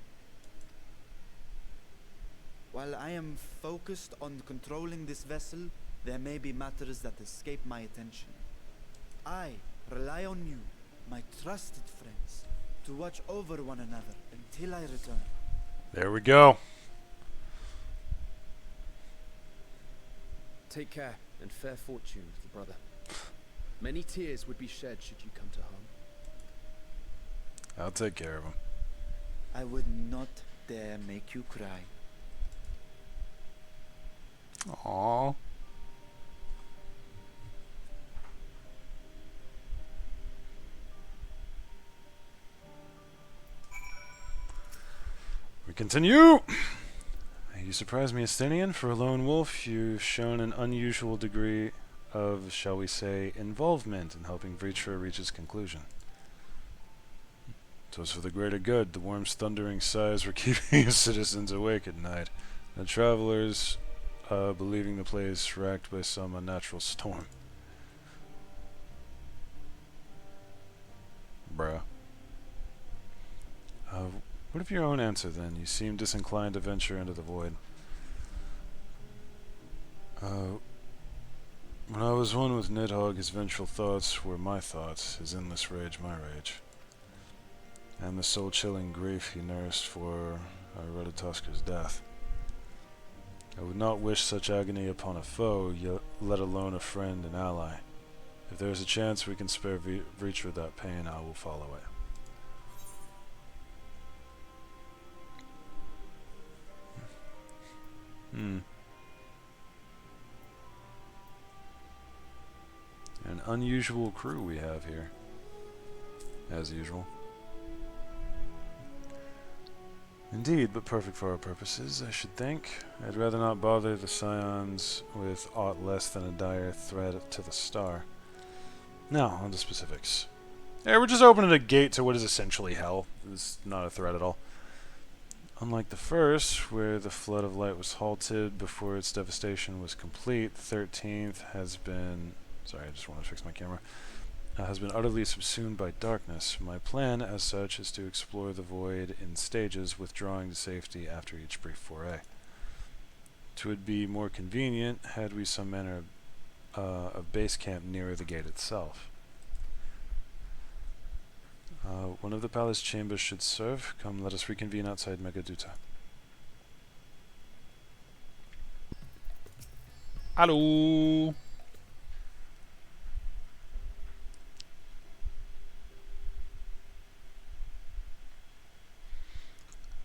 While I am focused on controlling this vessel, there may be matters that escape my attention. I rely on you, my trusted friends, to watch over one another until I return. There we go. Take care and fair fortune, little brother. Many tears would be shed should you come to harm. I'll take care of him. I would not dare make you cry. Aww. We continue! You surprise me, Estinian. For a lone wolf, you've shown an unusual degree of, shall we say, involvement in helping Vritra reach its conclusion. It was for the greater good. The worm's thundering sighs were keeping his citizens awake at night. The travelers, believing the place racked by some unnatural storm. Bruh. What of your own answer, then? You seem disinclined to venture into the void. When I was one with Nidhogg, his vengeful thoughts were my thoughts, his endless rage my rage. And the soul-chilling grief he nursed for Redatoska's death. I would not wish such agony upon a foe, yet let alone a friend and ally. If there is a chance we can spare Vritra that pain, I will follow it. An unusual crew we have here, as usual. Indeed, but perfect for our purposes, I should think. I'd rather not bother the Scions with aught less than a dire threat to the star. Now, on to specifics. Yeah, we're just opening a gate to what is essentially hell. It's not a threat at all. Unlike the first, where the flood of light was halted before its devastation was complete, the 13th has been... Sorry, I just want to fix my camera. Has been utterly subsumed by darkness. My plan, as such, is to explore the void in stages, withdrawing to safety after each brief foray. It would be more convenient had we some manner of base camp nearer the gate itself. One of the palace chambers should serve. Come, let us reconvene outside Megaduta. Hello.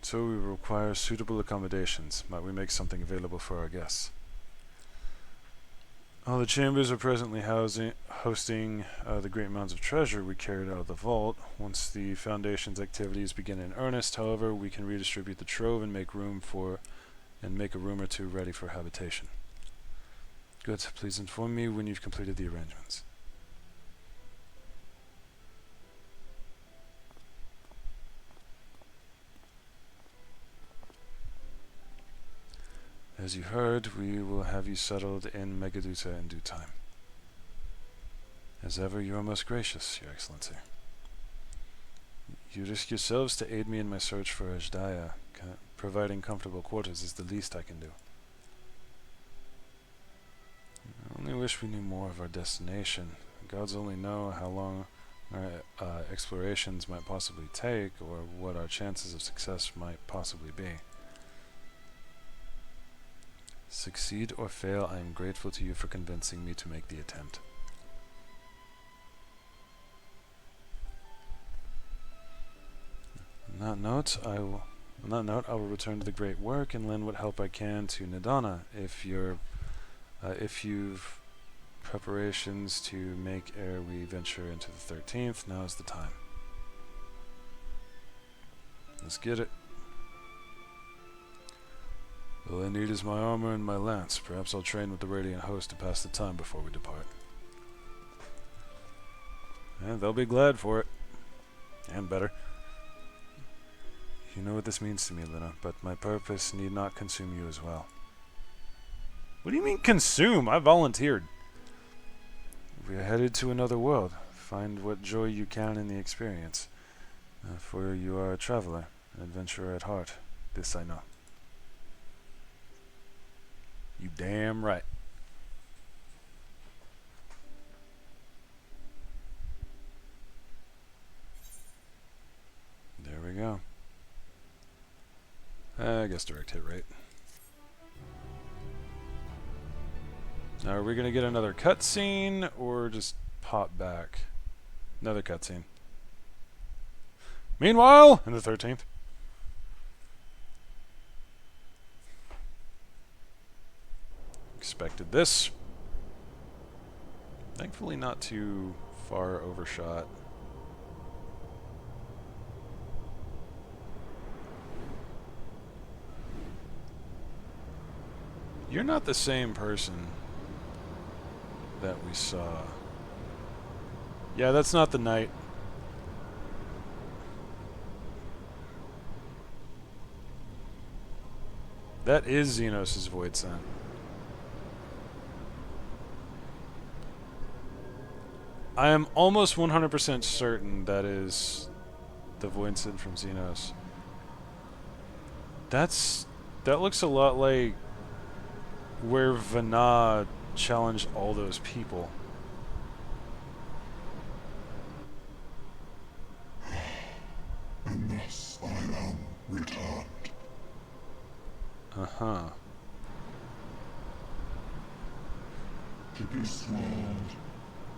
So we require suitable accommodations. Might we make something available for our guests? The chambers are presently hosting the great amounts of treasure we carried out of the vault. Once the Foundation's activities begin in earnest, however, we can redistribute the trove and make a room or two ready for habitation. Good. Please inform me when you've completed the arrangements. As you heard, we will have you settled in Megaduta in due time. As ever, you are most gracious, Your Excellency. You risk yourselves to aid me in my search for Ajdaya. Providing comfortable quarters is the least I can do. I only wish we knew more of our destination. Gods only know how long our explorations might possibly take, or what our chances of success might possibly be. Succeed or fail, I am grateful to you for convincing me to make the attempt. On that note, I will return to the great work and lend what help I can to Nidana. If you've preparations to make ere we venture into the 13th, now is the time. Let's get it. All I need is my armor and my lance. Perhaps I'll train with the Radiant Host to pass the time before we depart. And they'll be glad for it. And better. You know what this means to me, Lina, but my purpose need not consume you as well. What do you mean consume? I volunteered. We are headed to another world. Find what joy you can in the experience. For you are a traveler, an adventurer at heart. This I know. You damn right. There we go. I guess direct hit rate. Now, are we going to get another cutscene or just pop back? Another cutscene. Meanwhile, in the 13th. Expected this. Thankfully not too far overshot. You're not the same person that we saw. Yeah, that's not the knight. That is Xenos' void scent. I am almost 100% certain that is the void scent from Xenos. That looks a lot like where Vana challenged all those people. And thus I am returned. Uh-huh. To this world,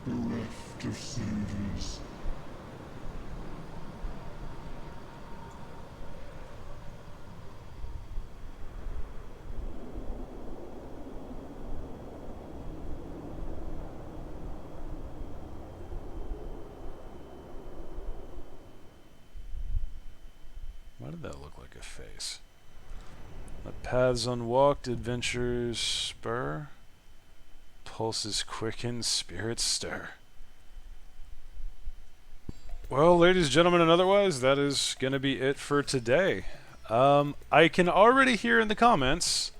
bereft of saviors. Why did that look like a face? The paths unwalked, adventures spur. Pulses quicken, spirits stir. Well, ladies, gentlemen, and otherwise, that is going to be it for today. I can already hear in the comments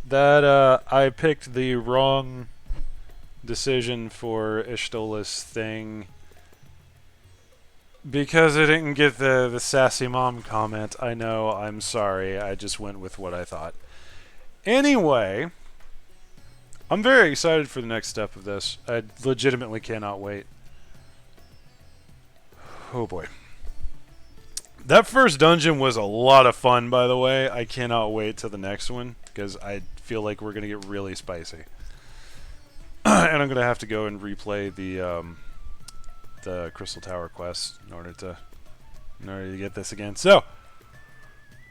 that I picked the wrong decision for Ishtola's thing because I didn't get the sassy mom comment. I know, I'm sorry. I just went with what I thought. Anyway, I'm very excited for the next step of this. I legitimately cannot wait. Oh boy. That first dungeon was a lot of fun, by the way. I cannot wait till the next one because I feel like we're going to get really spicy. And I'm going to have to go and replay the Crystal Tower quest in order to get this again. So,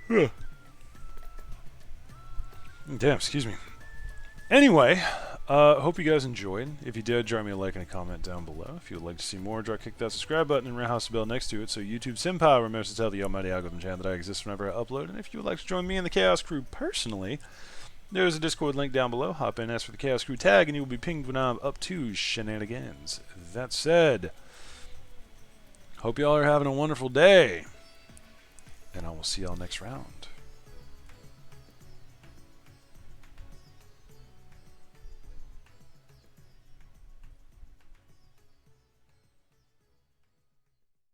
damn, excuse me. Anyway, hope you guys enjoyed. If you did, drop me a like and a comment down below. If you would like to see more, click that subscribe button and roundhouse the bell next to it so YouTube Senpai remembers to tell the almighty algorithm channel that I exist whenever I upload. And if you would like to join me and the Chaos Crew personally, there's a Discord link down below. Hop in, ask for the Chaos Crew tag, and you will be pinged when I'm up to shenanigans. That said, hope y'all are having a wonderful day, and I will see y'all next round.